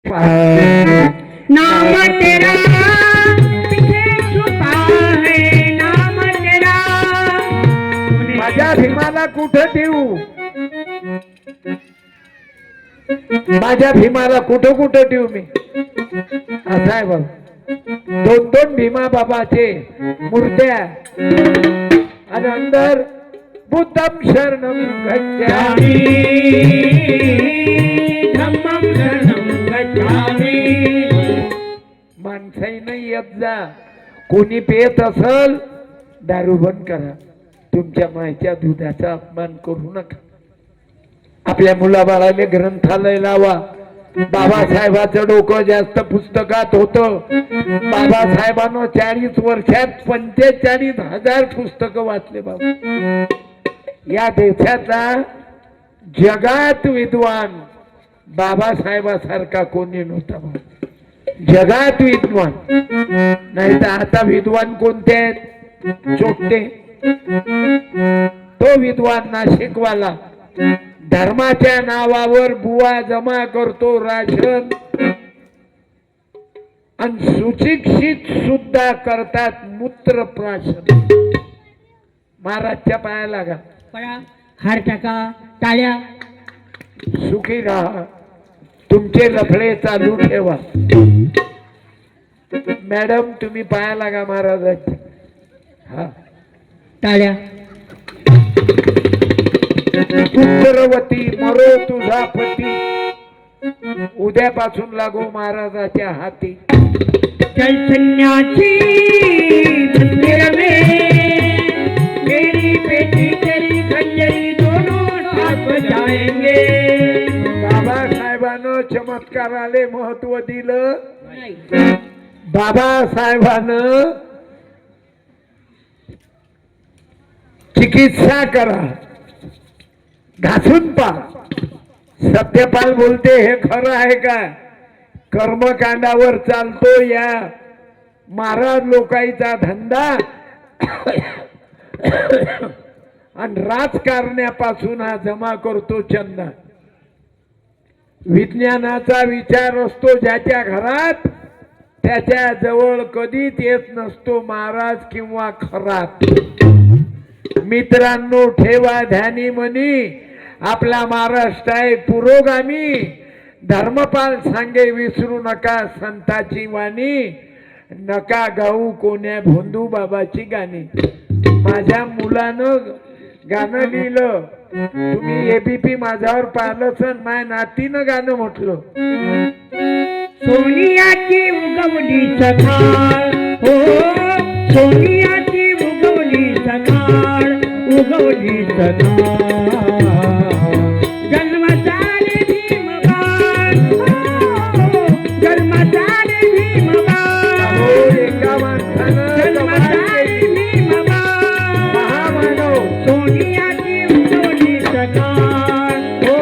नाम तेरा पीछे छुपा है, नाम तेरा। माझ्या भीमाला कुठं ठेवू, माझ्या भीमाला कुठं कुठं ठेवू मी, असं आहे बघ. दोन दोन भीमा बाबाचे मूर्त्या आणि अंदर बुद्धम शरणम गच्छामि, धम्मं शरणं गच्छामि. माणसाई नाही येत जा. कोणी पेत असल दारू बंद करा. तुमच्या मायच्या दुधाचा अपमान करू नका. आपल्या मुलाबाळाले ग्रंथालय लावा. बाबासाहेबाचं डोकं जास्त पुस्तकात होतं. बाबासाहेबांना 40 वर्षात 45,000 पुस्तकं वाचले. बाबा या देशाचा जगात विद्वान बाबासाहेबासारखा कोणी नव्हता. जगात विद्वान. नाही तर आता विद्वान कोणते आहेत? चोट्टे. तो विद्वान नाशिकवाला धर्माच्या नावावर बुवा जमा करतो राशन, आणि सुशिक्षित सुद्धा करतात मूत्रप्राशन. महाराजच्या पाया लागा. हार टाका, टाळ्या. सुखी राहा. तुमचे लफडे चालू ठेवा. मॅडम तुम्ही पाया लागा महाराजांच्या. हा टाळ्या. उत्तरवती मरो तुझा पती, उद्यापासून लागो महाराजाच्या हाती. चल सन्यासी मंदिर में, मेरी बेटी तेरी खंजरी दोनों साथ बजाएंगे. बाबासाहेबानं चमत्काराले महत्व दिलं. बाबासाहेबानं चिकित्सा करा, घासून पा. सत्यपाल बोलते हे खरं आहे का? कर्मकांडावर चालतो या महाराज लोकांचा धंदा, आणि राजकारण्यापासून हा जमा करतो चंदा. विज्ञानाचा विचार असतो ज्याच्या घरात, त्याच्या जवळ कधीच येत नसतो महाराज किंवा खरात. मित्रांनो ठेवा ध्यानी मनी, आपला महाराष्ट्र आहे पुरोगामी. धर्मपाल सांगे विसरू नका संताची वाणी, नका गाऊ कोण्या भोंदू बाबाची गाणी. माझ्या मुलानं गाणं लिहिलं, तुम्ही एबीपी माझ्यावर पाहिलं सण. माझ्या नातीनं गाणं म्हटलं. सोनियाची उगवली सकाळ, हो सोनियाची उगवली सकाळ, उगवली सकाळ. जन्मतारे भीमबाळ, हो जन्मतारे भीमबाळ, एका माणसानं जन्मतारे भीमबाळ. महामानव सोनियाची उगवली सकाळ, हो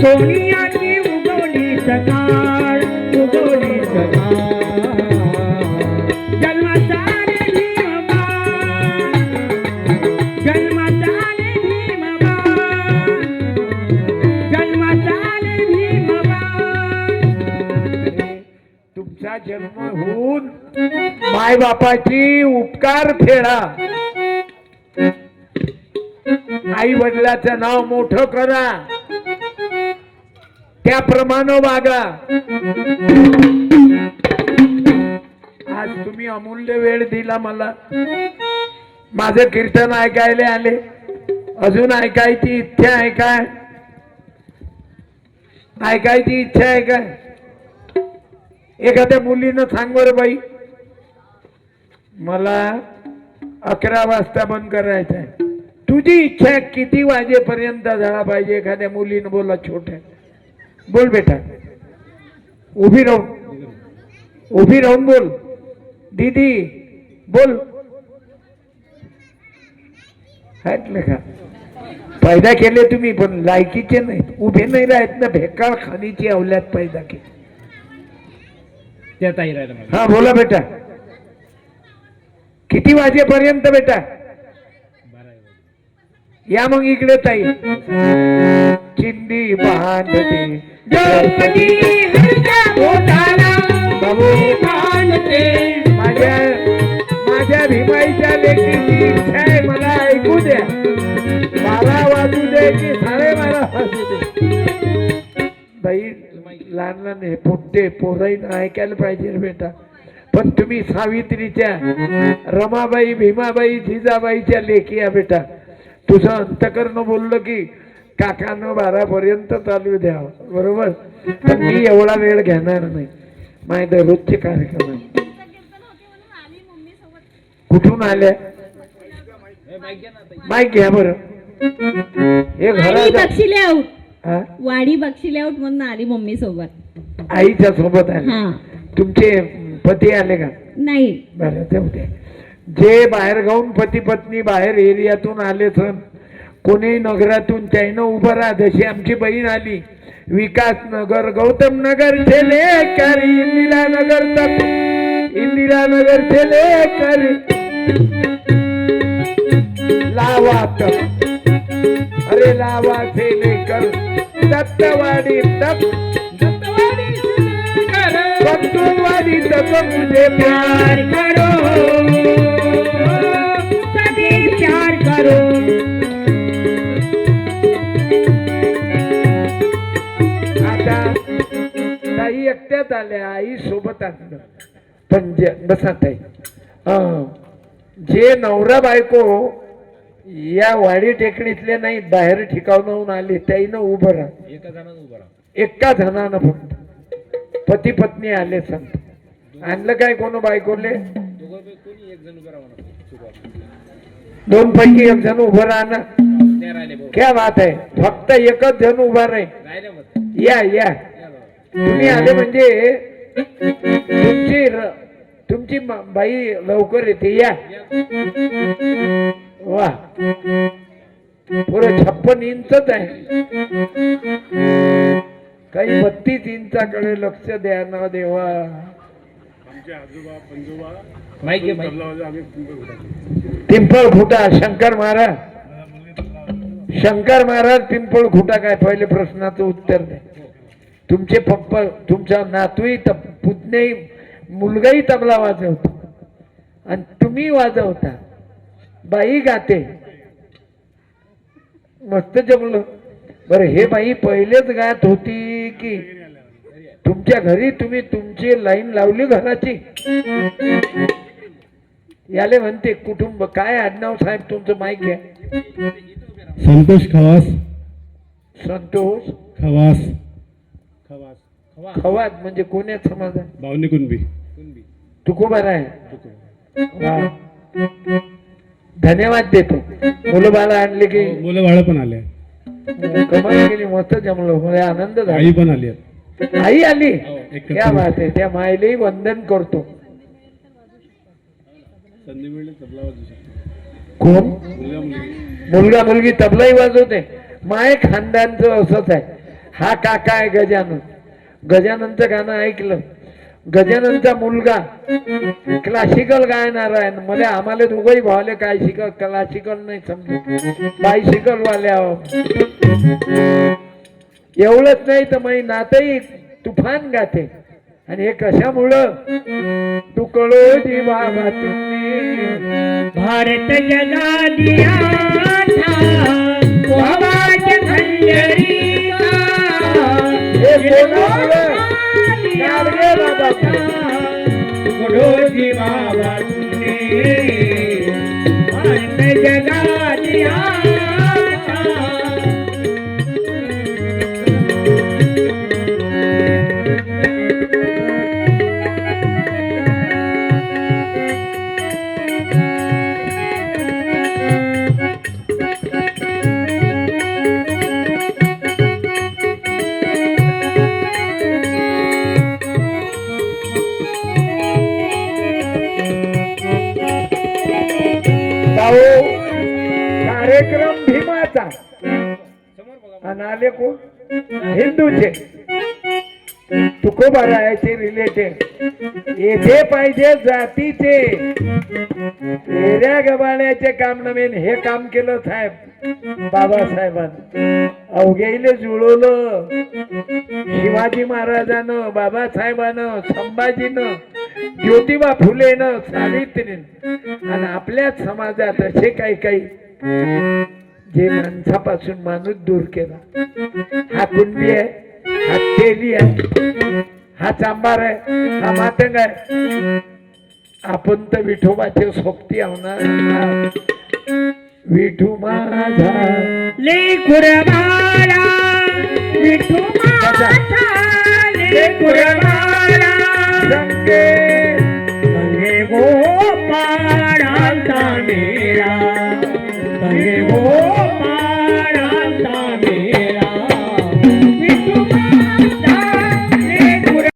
सोनियाची उगवली सकाळ, उगवली सकाळ. जन्मतारे भीमबाळ, जन्मतारे भीमबाळ, जन्मतारे भीमबाळ. तुमचा जन्म होऊन माय बापाची उपकार फेडा. आई वडिलाचं नाव मोठं करा, त्याप्रमाणे वागा. आज तुम्ही अमूल्य वेळ दिला मला. माझं कीर्तन ऐकायला आले. अजून ऐकायची इच्छा आहे काय? ऐकायची इच्छा आहे काय? एखाद्या मुलीनं सांग बरं बाई, मला 11 वाजता बंद करायचं आहे. तुझी इच्छा किती वाजेपर्यंत झाला पाहिजे? एखाद्या मुलीनं बोला. छोट्या बोल बेटा, उभी राहून बोल. दीदी बोल. ऐकलं का? पैदा केले तुम्ही पण लायकीचे नाहीत. उभे नाही राहत ना. भेकाळ खाणीची अवल्यात पैदा केली. हा बोला बेटा, किती वाजेपर्यंत बेटा? या मग इकडे ताई. चिंदी बांधते द्रौपदी हरच्या पोटाला बाबू बांधते. माझ्या माझ्या भीमाईच्या लेकीची इच्छा आहे, मला ऐकू द्या. मला वाजू दे की सारे मला वाजू दे. बाई लहान लहान हे पोट्टे पोराईनं ऐकायला पाहिजे रे बेटा. पण तुम्ही सावित्रीच्या, रमाबाई, भीमाबाई, जिजाबाईच्या लेकी या बेटा. तुझं अंतकरण बोललं की काकानं 12 पर्यंत चालू द्यावं, बरोबर. पण मी एवढा वेळ घेणार नाही, माझे दररोजचे कार्यक्रम आहे. कुठून आल्या? माईक घ्या बरं. हे वाडी घरात बक्षी लेआउट, हा? वाडी बक्षी लेआउट म्हणून आली मम्मी सोबत. आईच्या सोबत आले. हा तुमचे पती आले का? नाही, बरं जाऊ दे. जे बाहेर गाऊन पती पत्नी बाहेर एरियातून आले सण, कोणी नगरातून त्यानं उभं राहा. जशी आमची बहीण आली विकास नगर, गौतम नगर चले कर, इंदिरा नगर तक, इंदिरा नगर चले कर, लावा तक, अरे लावा से लेकर दत्तवाड़ी तक, बंधुवाड़ी तक मुझे प्यार करो सभी प्यार करो. आता ताई एकट्यात आल्या, आई सोबत आणलं. पण बसा ताई, जे नवरा बायको या वाडी टेकडीतले नाही, बाहेर ठिकाणाहून आले, त्याईनं उभं राहा. एका जणानं फक्त पती पत्नी आले. संत आणलं काय कोण बायकोले? 2 पैकी 1 जण उभं राहणं. क्या बात आहे. फक्त एकच जण उभा राहील. या या तुम्ही आले म्हणजे तुमची बाई लवकर येते. या वा, पुरं 56 इंचच आहे. काही 32 इंचाकडे लक्ष द्या ना देवा. पिंपळ खुटा शंकर महाराज, शंकर महाराज पिंपळ खुटा काय? पहिले प्रश्नाचं उत्तर द्या. तुमचे पप्पा, तुमचा नातूही पुतणे, मुलगाही तबला वाजवतो आणि तुम्ही वाजवता, बाई गाते. मस्त जमलं. बरं, हे बाई पहिलेच गात होती की तुमच्या घरी तुम्ही तुमची लाईन लावली घराची? याले म्हणते कुटुंब. काय आडनाव साहेब तुमचं? माईक घ्या. संतोष खवास. संतोष खवास. खवास म्हणजे कोण्या समाज आहे? बावनी कुणबी. तुकोबार आहे. वा. धन्यवाद देतो. मुलं बाला आणले की मुलं बाळ पण आले, कमाल केली. मस्त जमलो, मला आनंद झाला. आई पण आली. आई आली. एक क्या बात आहे. त्या मायलाही वंदन करतो. संधी मिळली तबला वाजवू शकतो. कोण? मुलगा मुलगी. मुलगा मुलगी तबलाही वाजवते. माय खानदानचं असंच आहे. हा काका आहे गजानन. गजाननचं गाणं ऐकलं. गजाननचा मुलगा क्लासिकल गायणार आहे. मला आम्हाला दोघंही भावले काय शिकल, क्लासिकल नाही समजत, बायसिकल वाल्या. एवढंच नाही तर माझी नातही तुफान गाते. आणि हे कशामुळं? तुकडो जी बाबा तुम्ही भारत जगा दिया था आवाज खंजरी का. हे कोणामुळं? गाडगे बाबा. तुकडो जी बाबा तुमने भारत जगा दिया था. कार्यक्रम भीमाचा आणि आले कोण? हिंदूचे. तुकोबारायाचे रिलेटेड. येथे पाहिजे जातीचे. एऱ्या गबाळ्याचे काम नवीन हे काम केलं साहेब बाबासाहेबांनी. अवघ्याईले जुळवलं. शिवाजी महाराजानं, बाबासाहेबानं, संभाजीनं, ज्योतिबा फुलेनं, सावित्रीनं आणि आपल्याच समाजात असे काही काही जे माणसापासून माणूस दूर केला. हा कुणबी आहे, हा तेली आहे, हा चांबार आहे, हा मातंग आहे. आपण तर विठोबाचे सोबती आहोत. विठू माझा लेकुर बाळा विठू माझा लेकुर बाळा संगे